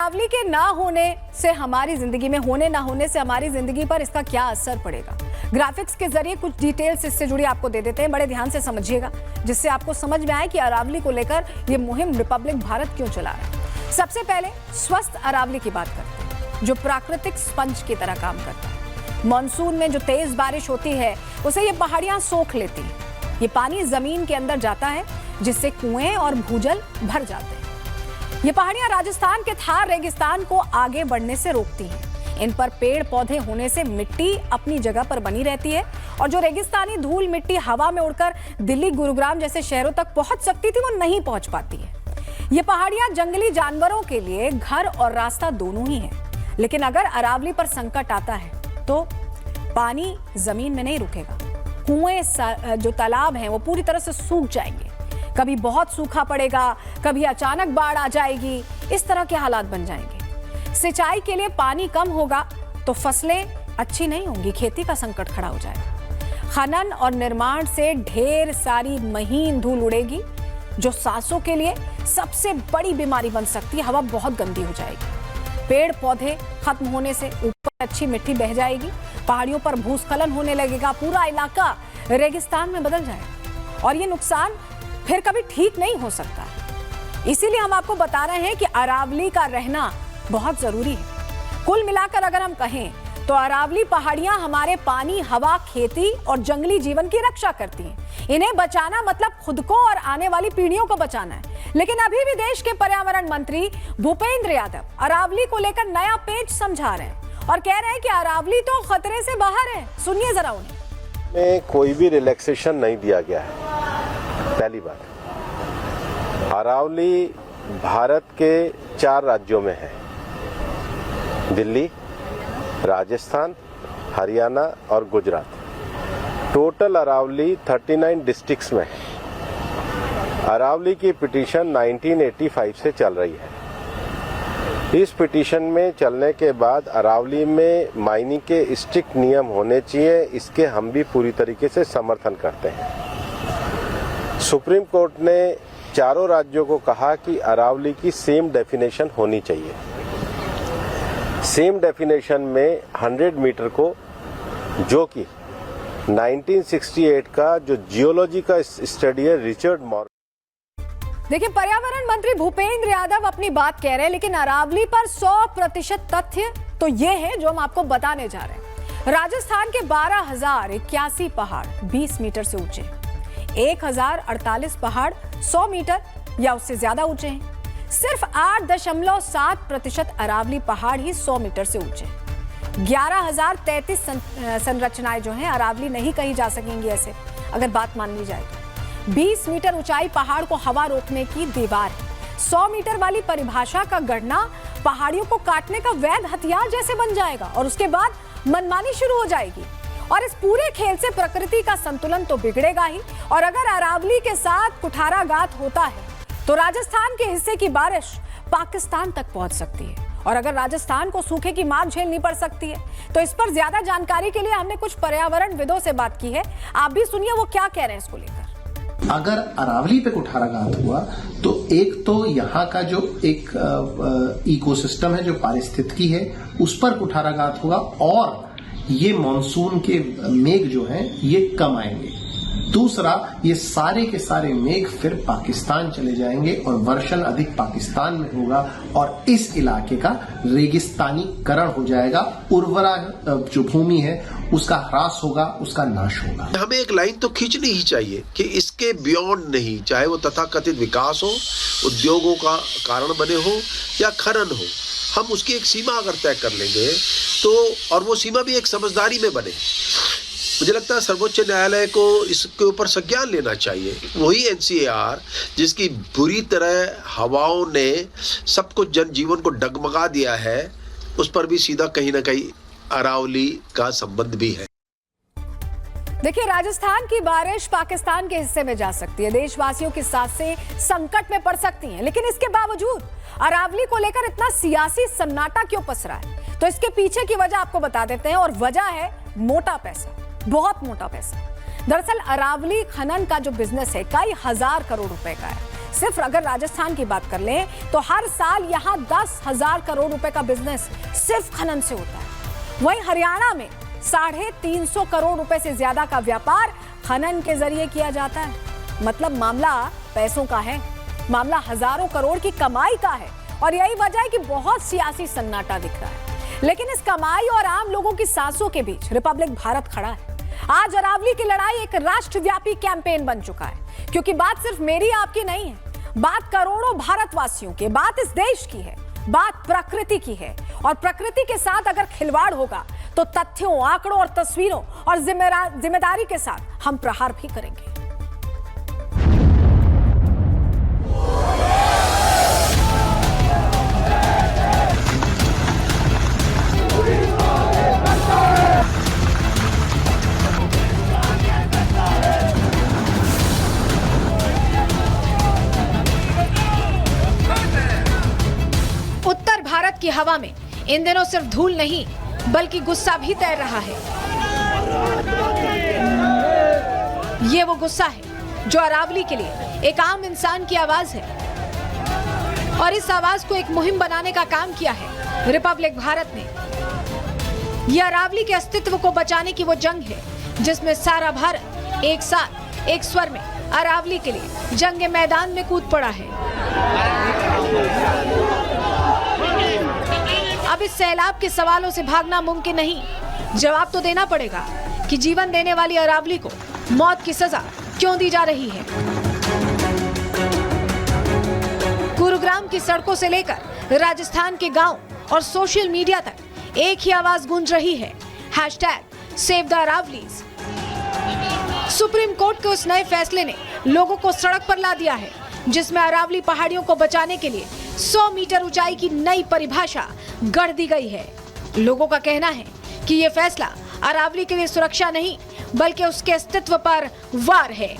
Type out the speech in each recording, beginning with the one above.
अरावली के ना होने से हमारी जिंदगी में होने ना होने से हमारी जिंदगी पर इसका क्या असर पड़ेगा, ग्राफिक्स के जरिए कुछ डिटेल्स इससे जुड़ी आपको दे देते हैं। बड़े ध्यान से समझिएगा जिससे आपको समझ में आए कि अरावली को लेकर ये मुहिम रिपब्लिक भारत क्यों चला रहा है। सबसे पहले स्वस्थ अरावली की बात करते हैं, जो प्राकृतिक स्पंज की तरह काम करता है। मानसून में जो तेज बारिश होती है उसे ये पहाड़ियां सोख लेती हैं। ये पानी जमीन के अंदर जाता है जिससे कुएं और भूजल भर जाते हैं। ये पहाड़ियां राजस्थान के थार रेगिस्तान को आगे बढ़ने से रोकती हैं। इन पर पेड़ पौधे होने से मिट्टी अपनी जगह पर बनी रहती है और जो रेगिस्तानी धूल मिट्टी हवा में उड़कर दिल्ली गुरुग्राम जैसे शहरों तक पहुंच सकती थी वो नहीं पहुंच पाती है। ये पहाड़ियां जंगली जानवरों के लिए घर और रास्ता दोनों ही है। लेकिन अगर अरावली पर संकट आता है तो पानी जमीन में नहीं रुकेगा। कुएं जो तालाब हैं वो पूरी तरह से सूख जाएंगे। कभी बहुत सूखा पड़ेगा, कभी अचानक बाढ़ आ जाएगी। इस तरह के हालात बन जाएंगे। सिंचाई के लिए पानी कम होगा तो फसलें अच्छी नहीं होंगी, खेती का संकट खड़ा हो जाएगा। खनन और निर्माण से ढेर सारी महीन धूल उड़ेगी जो सांसों के लिए सबसे बड़ी बीमारी बन सकती है। हवा बहुत गंदी हो जाएगी। पेड़ पौधे खत्म होने से ऊपर अच्छी मिट्टी बह जाएगी। पहाड़ियों पर भूस्खलन होने लगेगा। पूरा इलाका रेगिस्तान में बदल जाएगा और ये नुकसान फिर कभी ठीक नहीं हो सकता। इसीलिए हम आपको बता रहे हैं कि अरावली का रहना बहुत जरूरी है। कुल मिलाकर अगर हम कहें तो अरावली पहाड़ियां हमारे पानी, हवा, खेती और जंगली जीवन की रक्षा करती हैं। इन्हें बचाना मतलब खुद को और आने वाली पीढ़ियों को बचाना है। लेकिन अभी भी देश के पर्यावरण मंत्री भूपेंद्र यादव अरावली को लेकर नया पेच समझा रहे हैं और कह रहे हैं कि अरावली तो खतरे से बाहर है। सुनिए जरा उन्हें। कोई भी रिलैक्सेशन नहीं दिया गया है। पहली बात, अरावली भारत के 4 राज्यों में है, दिल्ली, राजस्थान, हरियाणा और गुजरात। टोटल अरावली 39 डिस्ट्रिक्ट्स में है। अरावली की पिटीशन 1985 से चल रही है। इस पिटीशन में चलने के बाद अरावली में माइनिंग के स्ट्रिक्ट नियम होने चाहिए, इसके हम भी पूरी तरीके से समर्थन करते हैं। सुप्रीम कोर्ट ने चारों राज्यों को कहा कि अरावली की सेम डेफिनेशन होनी चाहिए। सेम डेफिनेशन में 100 मीटर को, जो कि 1968 का जो जियोलॉजी का स्टडी है रिचर्ड मॉर्गन। देखिए, पर्यावरण मंत्री भूपेंद्र यादव अपनी बात कह रहे हैं, लेकिन अरावली पर 100% तथ्य तो ये है जो हम आपको बताने जा रहे हैं। राजस्थान के 12,081 पहाड़ 20 मीटर से ऊंचे, 1048 पहाड़ 100 मीटर या उससे ज्यादा ऊंचे हैं। सिर्फ 8.7% अरावली पहाड़ ही 100 मीटर से ऊंचे। 11,033 संरचनाएं जो हैं अरावली नहीं कही जा सकेंगी ऐसे, अगर बात मान ली जाए तो। 20 मीटर ऊंचाई पहाड़ को हवा रोकने की दीवार है। 100 मीटर वाली परिभाषा का गढ़ना पहाड़ियों को काटने का वैध हथियार जैसे बन जाएगा और उसके बाद मनमानी शुरू हो जाएगी। और इस पूरे खेल से प्रकृति का संतुलन तो बिगड़ेगा ही। और अगर अरावली के साथ कुठाराघात होता है तो राजस्थान के हिस्से की बारिश पाकिस्तान तक पहुंच सकती है और अगर राजस्थान को सूखे की मार झेलनी पड़ सकती है। तो इस पर ज्यादा जानकारी के लिए हमने कुछ पर्यावरणविदों से बात की है। आप भी सुनिए वो क्या कह रहे हैं इसको लेकर। अगर अरावली पे कुठाराघात हुआ तो एक तो यहाँ का जो एक इकोसिस्टम है, जो पारिस्थितिकी है, उस पर कुठाराघात होगा और ये मॉनसून के मेघ जो हैं ये कम आएंगे। दूसरा, ये सारे के सारे मेघ फिर पाकिस्तान चले जाएंगे और वर्षण अधिक पाकिस्तान में होगा और इस इलाके का रेगिस्तानीकरण हो जाएगा। उर्वरा जो भूमि है उसका ह्रास होगा, उसका नाश होगा। हमें एक लाइन तो खींचनी ही चाहिए कि इसके बियॉन्ड नहीं, चाहे वो तथाकथित विकास हो, उद्योगों का कारण बने हो या खनन हो, हम उसकी एक सीमा अगर तय कर लेंगे तो, और वो सीमा भी एक समझदारी में बने। मुझे लगता है सर्वोच्च न्यायालय को इसके ऊपर संज्ञान लेना चाहिए। वही एनसीएआर जिसकी बुरी तरह हवाओं ने सब कुछ जनजीवन को डगमगा दिया है, उस पर भी सीधा कहीं ना कहीं अरावली का संबंध भी है। देखिए, राजस्थान की बारिश पाकिस्तान के हिस्से में जा सकती है, देशवासियों की सांसें संकट में पड़ सकती हैं, लेकिन इसके बावजूद अरावली को लेकर इतना सियासी सन्नाटा क्यों पसरा है? तो इसके पीछे की वजह आपको बता देते हैं और वजह है मोटा पैसा, बहुत मोटा पैसा। दरअसल अरावली खनन का जो बिजनेस है कई हजार करोड़ रुपए का है। सिर्फ अगर राजस्थान की बात कर लें तो हर साल यहाँ 10,000 करोड़ रुपए का बिजनेस सिर्फ खनन से होता है। वहीं हरियाणा में 350 करोड़ रुपए से ज्यादा का व्यापार खनन के जरिए किया जाता है। मतलब मामला पैसों का है, मामला हजारों करोड़ की कमाई का है और यही वजह है कि बहुत सियासी सन्नाटा दिख रहा है। लेकिन इस कमाई और आम लोगों की सांसों के बीच रिपब्लिक भारत खड़ा है। आज अरावली की लड़ाई एक राष्ट्रव्यापी कैंपेन बन चुका है, क्योंकि बात सिर्फ मेरी आपकी नहीं है, बात करोड़ों भारतवासियों की, बात इस देश की है, बात प्रकृति की है। और प्रकृति के साथ अगर खिलवाड़ होगा तो तथ्यों, आंकड़ों और तस्वीरों और जिम्मेदारी के साथ हम प्रहार भी करेंगे। उत्तर भारत की हवा में इन दिनों सिर्फ धूल नहीं बल्कि गुस्सा भी तैर रहा है। ये वो गुस्सा है जो अरावली के लिए एक आम इंसान की आवाज है और इस आवाज को एक मुहिम बनाने का काम किया है रिपब्लिक भारत ने। यह अरावली के अस्तित्व को बचाने की वो जंग है जिसमें सारा भारत एक साथ एक स्वर में अरावली के लिए जंग मैदान में कूद पड़ा है। अब इस सैलाब के सवालों से भागना मुमकिन नहीं, जवाब तो देना पड़ेगा कि जीवन देने वाली अरावली को मौत की सजा क्यों दी जा रही है। गुरुग्राम की सड़कों से लेकर राजस्थान के गांव और सोशल मीडिया तक एक ही आवाज गूंज रही है, #save the Aravallis. Supreme court के उस नए फैसले ने लोगों को सड़क पर ला दिया है, जिसमें अरावली पहाड़ियों को बचाने के लिए 100 मीटर ऊंचाई की नई परिभाषा गढ़ दी गई है। लोगों का कहना है कि ये फैसला अरावली के लिए सुरक्षा नहीं बल्कि उसके अस्तित्व पर वार है।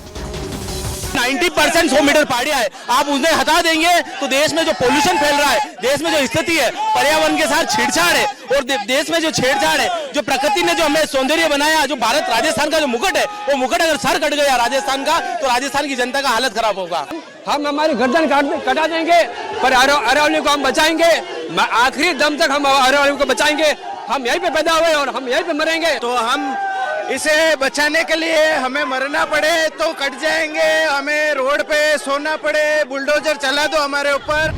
90% 100 मीटर पहाड़ियां है, आप उन्हें हटा देंगे तो देश में जो पोल्यूशन फैल रहा है, देश में जो स्थिति है, पर्यावरण के साथ छेड़छाड़ है और देश में जो छेड़छाड़ है, जो प्रकृति ने जो हमें सौंदर्य बनाया, जो भारत राजस्थान का जो मुकुट है, वो मुकुट अगर सर कट गया राजस्थान का तो राजस्थान की जनता का हालत खराब होगा। हम हमारी गर्दन कटा देंगे पर अरावली को हम बचाएंगे, आखिरी दम तक हम अरावली को बचाएंगे। हम यहीं पे पैदा हुए और हम यहीं पे मरेंगे। तो हम इसे बचाने के लिए हमें मरना पड़े तो कट जाएंगे, हमें रोड पे सोना पड़े, बुलडोजर चला दो हमारे ऊपर।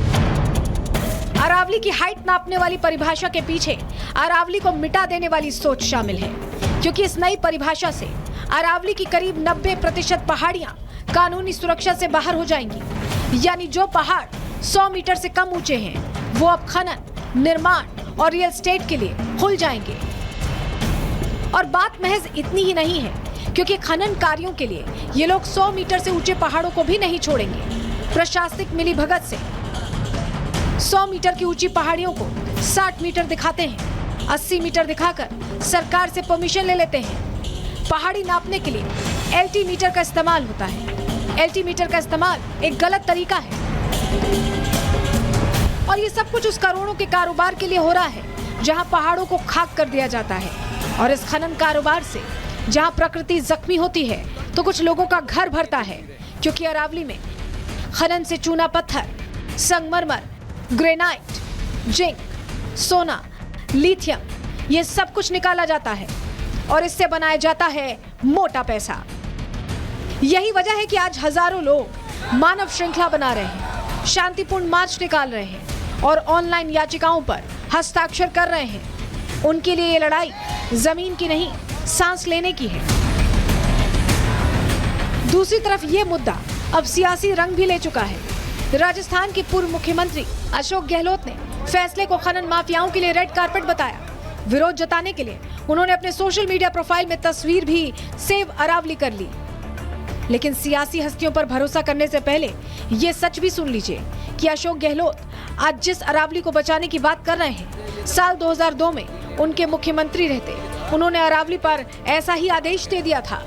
अरावली की हाइट नापने वाली परिभाषा के पीछे अरावली को मिटा देने वाली सोच शामिल है, क्योंकि इस नई परिभाषा से अरावली की करीब 90% पहाड़ियां कानूनी सुरक्षा से बाहर हो जाएंगी। यानी जो पहाड़ 100 मीटर से कम ऊंचे हैं वो अब खनन, निर्माण और रियल एस्टेट के लिए खुल जाएंगे। और बात महज इतनी ही नहीं है, क्योंकि खनन कार्यों के लिए ये लोग 100 मीटर से ऊंचे पहाड़ों को भी नहीं छोड़ेंगे। प्रशासनिक मिलीभगत से 100 मीटर की ऊंची पहाड़ियों को 60 मीटर दिखाते हैं, 80 मीटर दिखाकर सरकार से परमिशन ले लेते हैं। पहाड़ी नापने के लिए एल्टी मीटर का इस्तेमाल होता है। एल्टी मीटर का इस्तेमाल एक गलत तरीका है और ये सब कुछ उस करोड़ों के कारोबार के लिए हो रहा है जहां पहाड़ों को खाक कर दिया जाता है। और इस खनन कारोबार से जहां प्रकृति जख्मी होती है तो कुछ लोगों का घर भरता है, क्योंकि अरावली में खनन से चूना पत्थर, संगमरमर, ग्रेनाइट, जिंक, सोना, लिथियम ये सब कुछ निकाला जाता है और इससे बनाया जाता है मोटा पैसा। यही वजह है कि आज हजारों लोग मानव श्रृंखला बना रहे हैं, शांतिपूर्ण मार्च निकाल रहे हैं और ऑनलाइन याचिकाओं पर हस्ताक्षर कर रहे हैं। उनके लिए ये लड़ाई जमीन की नहीं, सांस लेने की है। दूसरी तरफ ये मुद्दा अब सियासी रंग भी ले चुका है। राजस्थान के पूर्व मुख्यमंत्री अशोक गहलोत ने फैसले को खनन माफियाओं के लिए रेड कारपेट बताया। विरोध जताने के लिए उन्होंने अपने सोशल मीडिया प्रोफाइल में तस्वीर भी सेव अरावली कर ली। लेकिन सियासी हस्तियों पर भरोसा करने से पहले ये सच भी सुन लीजिए कि अशोक गहलोत आज जिस अरावली को बचाने की बात कर रहे हैं, साल 2002 में उनके मुख्यमंत्री रहते उन्होंने अरावली पर ऐसा ही आदेश दे दिया था।